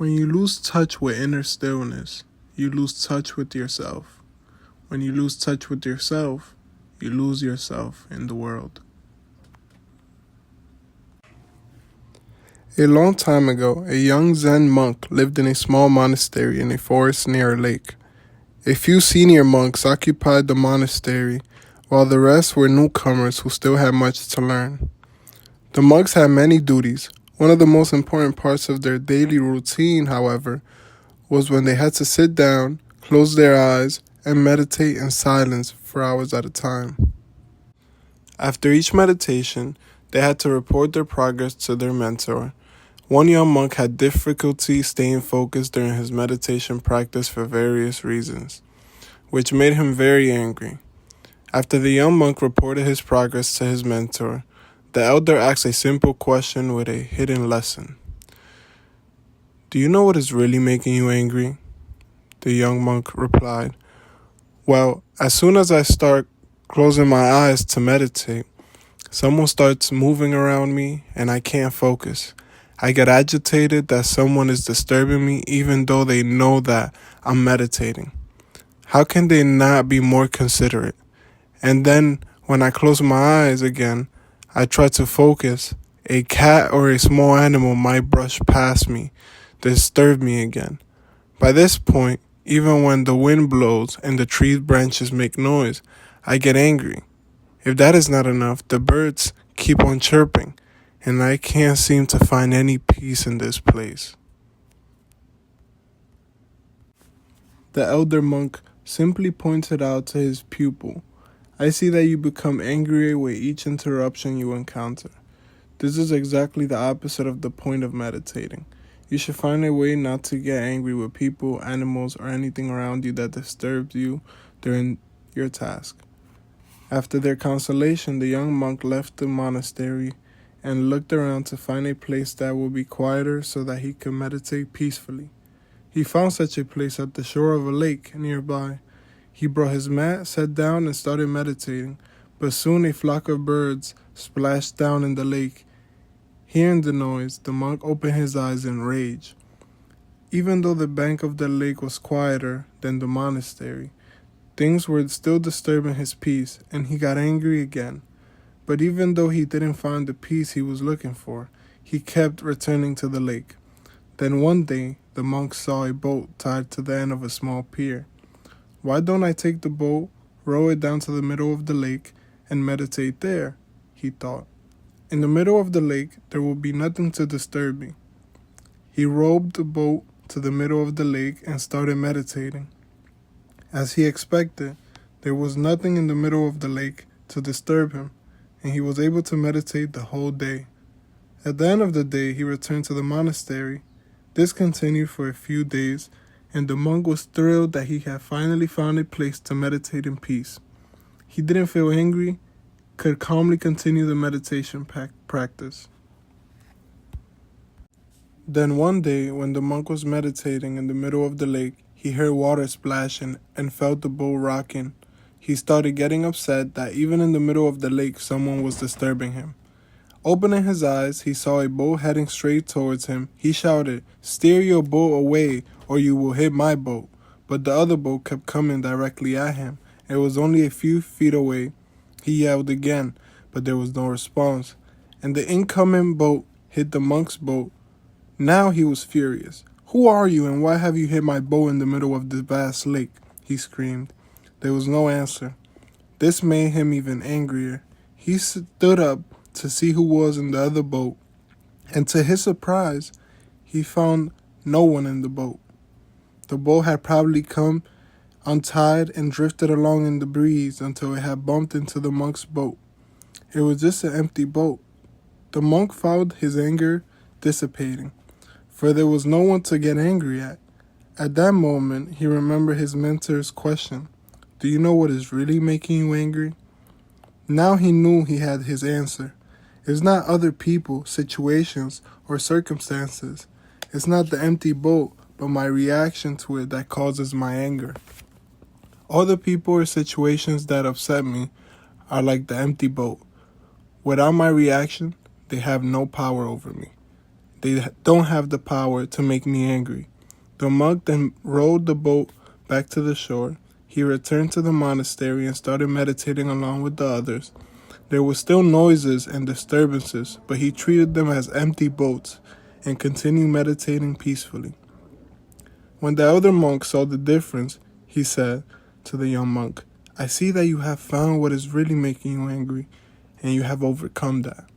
When you lose touch with inner stillness, you lose touch with yourself. When you lose touch with yourself, you lose yourself in the world. A long time ago, a young Zen monk lived in a small monastery in a forest near a lake. A few senior monks occupied the monastery, while the rest were newcomers who still had much to learn. The monks had many duties. One of the most important parts of their daily routine, however, was when they had to sit down, close their eyes, and meditate in silence for hours at a time. After each meditation, they had to report their progress to their mentor. One young monk had difficulty staying focused during his meditation practice for various reasons, which made him very angry. After the young monk reported his progress to his mentor, the elder asked a simple question with a hidden lesson. "Do you know what is really making you angry?" The young monk replied, "Well, as soon as I start closing my eyes to meditate, someone starts moving around me and I can't focus. I get agitated that someone is disturbing me even though they know that I'm meditating. How can they not be more considerate? And then when I close my eyes again, I try to focus. A cat or a small animal might brush past me, disturb me again. By this point, even when the wind blows and the tree branches make noise, I get angry. If that is not enough, the birds keep on chirping, and I can't seem to find any peace in this place." The elder monk simply pointed out to his pupil, "I see that you become angrier with each interruption you encounter. This is exactly the opposite of the point of meditating. You should find a way not to get angry with people, animals, or anything around you that disturbs you during your task." After their consultation, the young monk left the monastery and looked around to find a place that would be quieter so that he could meditate peacefully. He found such a place at the shore of a lake nearby. He brought his mat, sat down, and started meditating, but soon a flock of birds splashed down in the lake. Hearing the noise, the monk opened his eyes in rage. Even though the bank of the lake was quieter than the monastery, things were still disturbing his peace, and he got angry again. But even though he didn't find the peace he was looking for, he kept returning to the lake. Then one day, the monk saw a boat tied to the end of a small pier. "Why don't I take the boat, row it down to the middle of the lake, and meditate there?" he thought. "In the middle of the lake, there will be nothing to disturb me." He rowed the boat to the middle of the lake and started meditating. As he expected, there was nothing in the middle of the lake to disturb him, and he was able to meditate the whole day. At the end of the day, he returned to the monastery. This continued for a few days, and the monk was thrilled that he had finally found a place to meditate in peace. He didn't feel angry, could calmly continue the meditation practice. Then one day, when the monk was meditating in the middle of the lake, he heard water splashing and felt the boat rocking. He started getting upset that even in the middle of the lake, someone was disturbing him. Opening his eyes, he saw a boat heading straight towards him. He shouted, "Steer your boat away or you will hit my boat." But the other boat kept coming directly at him. It was only a few feet away. He yelled again, but there was no response, and the incoming boat hit the monk's boat. Now he was furious. "Who are you and why have you hit my boat in the middle of this vast lake?" he screamed. There was no answer. This made him even angrier. He stood up to see who was in the other boat, and to his surprise, he found no one in the boat. The boat had probably come untied and drifted along in the breeze until it had bumped into the monk's boat. It was just an empty boat. The monk found his anger dissipating, for there was no one to get angry at. At that moment, he remembered his mentor's question, "Do you know what is really making you angry?" Now he knew he had his answer. It's not other people, situations, or circumstances. It's not the empty boat, but my reaction to it that causes my anger. All the people or situations that upset me are like the empty boat. Without my reaction, they have no power over me. They don't have the power to make me angry." The monk then rowed the boat back to the shore. He returned to the monastery and started meditating along with the others. There were still noises and disturbances, but he treated them as empty boats and continued meditating peacefully. When the elder monk saw the difference, he said to the young monk, "I see that you have found what is really making you angry, and you have overcome that.